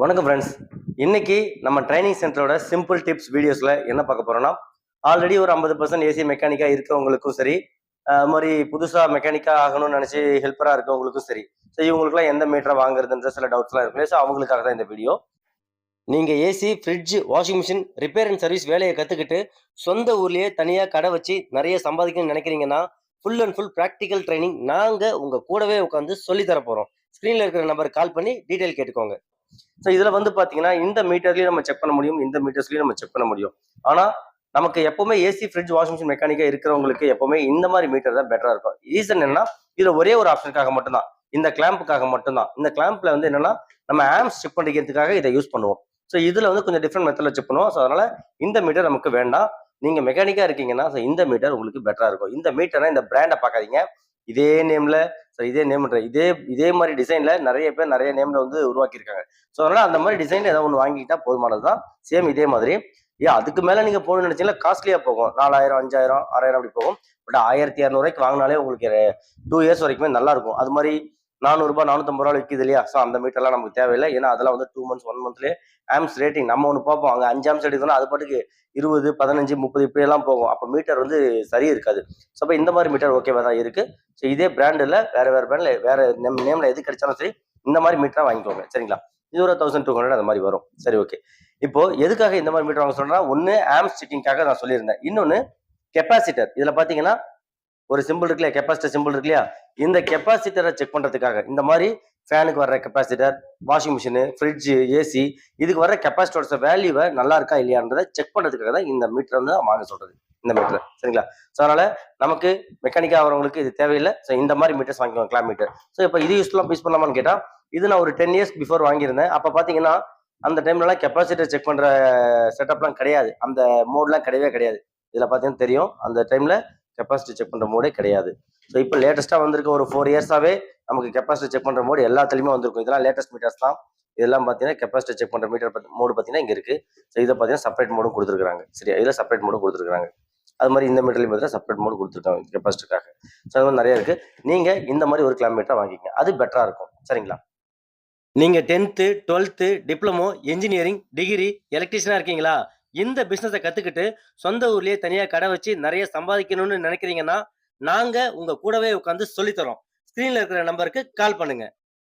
வணக்கம் ஃப்ரெண்ட்ஸ். இன்னைக்கு நம்ம ட்ரைனிங் சென்டரோட சிம்பிள் டிப்ஸ் வீடியோஸ்ல என்ன பார்க்க போறோம்னா, ஆல்ரெடி ஒரு 50% ஏசி மெக்கானிக்கா இருக்கிறவங்களுக்கும் சரி, அது மாதிரி புதுசா மெக்கானிக்கா ஆகணும்னு நினைச்சு ஹெல்ப்பரா இருக்கவங்களுக்கும் சரி, ஸோ இவங்களுக்குலாம் எந்த மீட்டரை வாங்குறதுன்ற சில டவுட்ஸ்லாம் இருக்கு. ஸோ அவங்களுக்காக தான் இந்த வீடியோ. நீங்க AC, fridge, washing machine repair and service வேலையை கத்துக்கிட்டு சொந்த ஊர்லயே தனியா கடை வச்சு நிறைய சம்பாதிக்கணும்னு நினைக்கிறீங்கன்னா, full and full practical training நாங்க உங்க கூடவே உட்காந்து சொல்லி தர போறோம். ஸ்கிரீன்ல இருக்கிற நம்பருக்கு கால் பண்ணி டீடைல் கேட்டுக்கோங்க. ஸோ இதுல வந்து பாத்தீங்கன்னா இந்த மீட்டர்லயும் நம்ம செக் பண்ண முடியும், இந்த மீட்டர்ஸ்லயும் நம்ம செக் பண்ண முடியும். ஆனா நமக்கு எப்பவுமே ஏசி, ஃப்ரிட்ஜ், வாஷிங் மிஷின் மெக்கானிக்கா இருக்கிறவங்களுக்கு எப்பவுமே இந்த மாதிரி மீட்டர் தான் பெட்டரா இருக்கும். ரீசன் என்னன்னா, இதுல ஒரே ஒரு ஆப்ஷனுக்காக மட்டும்தான், இந்த கிளாம்புக்காக மட்டும்தான். இந்த கிளாம்ப்ல வந்து என்னன்னா, நம்ம ஆம்ஸ் செக் பண்ணிக்கிறதுக்காக இதை யூஸ் பண்ணுவோம். ஸோ இதுல வந்து கொஞ்சம் டிஃப்ரெண்ட் மெத்தட்ல செக் பண்ணுவோம். ஸோ அதனால இந்த மீட்டர் நமக்கு வேண்டாம். நீங்க மெக்கானிக்கா இருக்கீங்கன்னா இந்த மீட்டர் உங்களுக்கு பெட்டரா இருக்கும். இந்த மீட்டரை இந்த பிராண்டை பார்க்காதீங்க. இதே நேம்ல, இதே நேம்ன்ற இதே இதே மாதிரி டிசைன்ல நிறைய பேர் நிறைய நேம்ல வந்து உருவாக்கியிருக்காங்க. ஸோ அதனால அந்த மாதிரி டிசைன் ஏதாவது ஒன்று வாங்கிக்கிட்டா போதுமானதுதான். சேம் இதே மாதிரி. அதுக்கு மேல நீங்க போகணும்னு நினைச்சீங்கன்னா காஸ்ட்லியா போகும். 4000, 5000, 6000 அப்படி போகும். பட் 1200 வாங்கினாலே உங்களுக்கு 2 இயர்ஸ் வரைக்குமே நல்லா இருக்கும். அது மாதிரி 400 ரூபாய், 450 விற்கிது இல்லையா? ஸோ அந்த மீட்டர்லாம் நமக்கு தேவையில்லை. ஏன்னா அதெல்லாம் வந்து 2 மந்த்ஸ், 1 மந்த்லயே ஆம்ஸ் ரேட்டிங் நம்ம ஒன்று பார்ப்போம். அங்கே 5 ஆம்ஸ் எடுக்கணும்னா அது பாட்டுக்கு 20, 15, 30 இப்படி எல்லாம் போகும். அப்போ மீட்டர் வந்து சரி இருக்காது. ஸோ அப்போ இந்த மாதிரி மீட்டர் ஓகேவா தான் இருக்கு. ஸோ இதே பிராண்டில் வேற வேற பிராண்ட்ல வேற நேம்ல எது கிடைச்சாலும் சரி, இந்த மாதிரி மீட்டரா வாங்கிக்கோங்க. சரிங்களா? இது ஒரு 1200 அந்த மாதிரி வரும். சரி, ஓகே. இப்போ எதுக்காக இந்த மாதிரி மீட்டர் வாங்க சொல்றேன்னா, ஒன்னு ஆம்ஸ் செக்கிங்காக நான் சொல்லியிருந்தேன். இன்னொன்னு கெப்பாசிட்டர். இதுல பாத்தீங்கன்னா ஒரு சிம்பிள் இருக்கு இல்லையா, கெப்பாசிட்டர் சிம்பிள் இருக்கு இல்லையா, இந்த கெப்பாசிட்டரை செக் பண்றதுக்காக இந்த மாதிரி ஃபேனுக்கு வர்ற capacitor, washing machine, fridge, AC இதுக்கு வர கெப்பாசிட்டர்ஸ் வேல்யூவை நல்லா இருக்கா இல்லையான்றதை செக் பண்றதுக்காக தான் இந்த மீட்டர் வந்து வாங்க சொல்றது. இந்த மீட்டர் சரிங்களா? ஸோ அதனால நமக்கு மெக்கானிக்கா ஆகிறவங்களுக்கு இது தேவையில்லை. ஸோ இந்த மாதிரி மீட்டர்ஸ் வாங்கிக்கோங்க, கிளாம் மீட்டர். ஸோ இப்போ இது யூஸ் பண்ணலாமான்னு கேட்டா, இது நான் ஒரு 10 இயர்ஸ் பிஃபோர் வாங்கியிருந்தேன். அப்ப பாத்தீங்கன்னா அந்த டைம்லலாம் கெப்பாசிட்டர் செக் பண்ற செட்டப்லாம் கிடையாது. அந்த மோட்லாம் கிடையவே கிடையாது. இதுல பாத்தீங்கன்னா தெரியும், அந்த டைம்ல கெப்பாசிட்டி செக் பண்ற மோடே கிடையாது. ஸோ இப்போ லேட்டஸ்டா வந்திருக்க ஒரு 4 இயர்ஸாவே நமக்கு கெப்பாசிட்டி செக் பண்ற மோடு எல்லாத்துலயுமே வந்திருக்கும். இதெல்லாம் லேட்டஸ்ட் மீட்டர்ஸ் தான். இதெல்லாம் பாத்தீங்கன்னா கெப்பாசிட்டி செக் பண்ற மீட்டர் மோடு பாத்தீங்கன்னா இங்க இருக்கு. ஸோ இதை பாத்தீங்கன்னா செப்பரேட் மோடும் கொடுத்துருக்காங்க. சரியா? இதுல செப்பரேட் மோடும் கொடுத்துருக்காங்க. அது மாதிரி இந்த மீட்டர்லயும் பார்த்தீங்கன்னா செப்பரேட் மோடு கொடுத்துருக்காங்க கெப்பாசிட்டிக்காக. ஸோ அது மாதிரி நிறைய இருக்கு. நீங்க இந்த மாதிரி ஒரு கிளாம் மீட்டர் வாங்கிக்கங்க, அது பெட்டரா இருக்கும். சரிங்களா? நீங்க 10th, 12th, diploma, engineering, degree, எலக்ட்ரீஷியனா இருக்கீங்களா? இந்த பிசினஸை கத்துக்கிட்டு சொந்த ஊர்லயே தனியா கடை வச்சு நிறைய சம்பாதிக்கணும்னு நினைக்கிறீங்கன்னா, நாங்க உங்க கூடவே உட்காந்து சொல்லித்தரோம். ஸ்கிரீன்ல இருக்கிற நம்பருக்கு கால் பண்ணுங்க.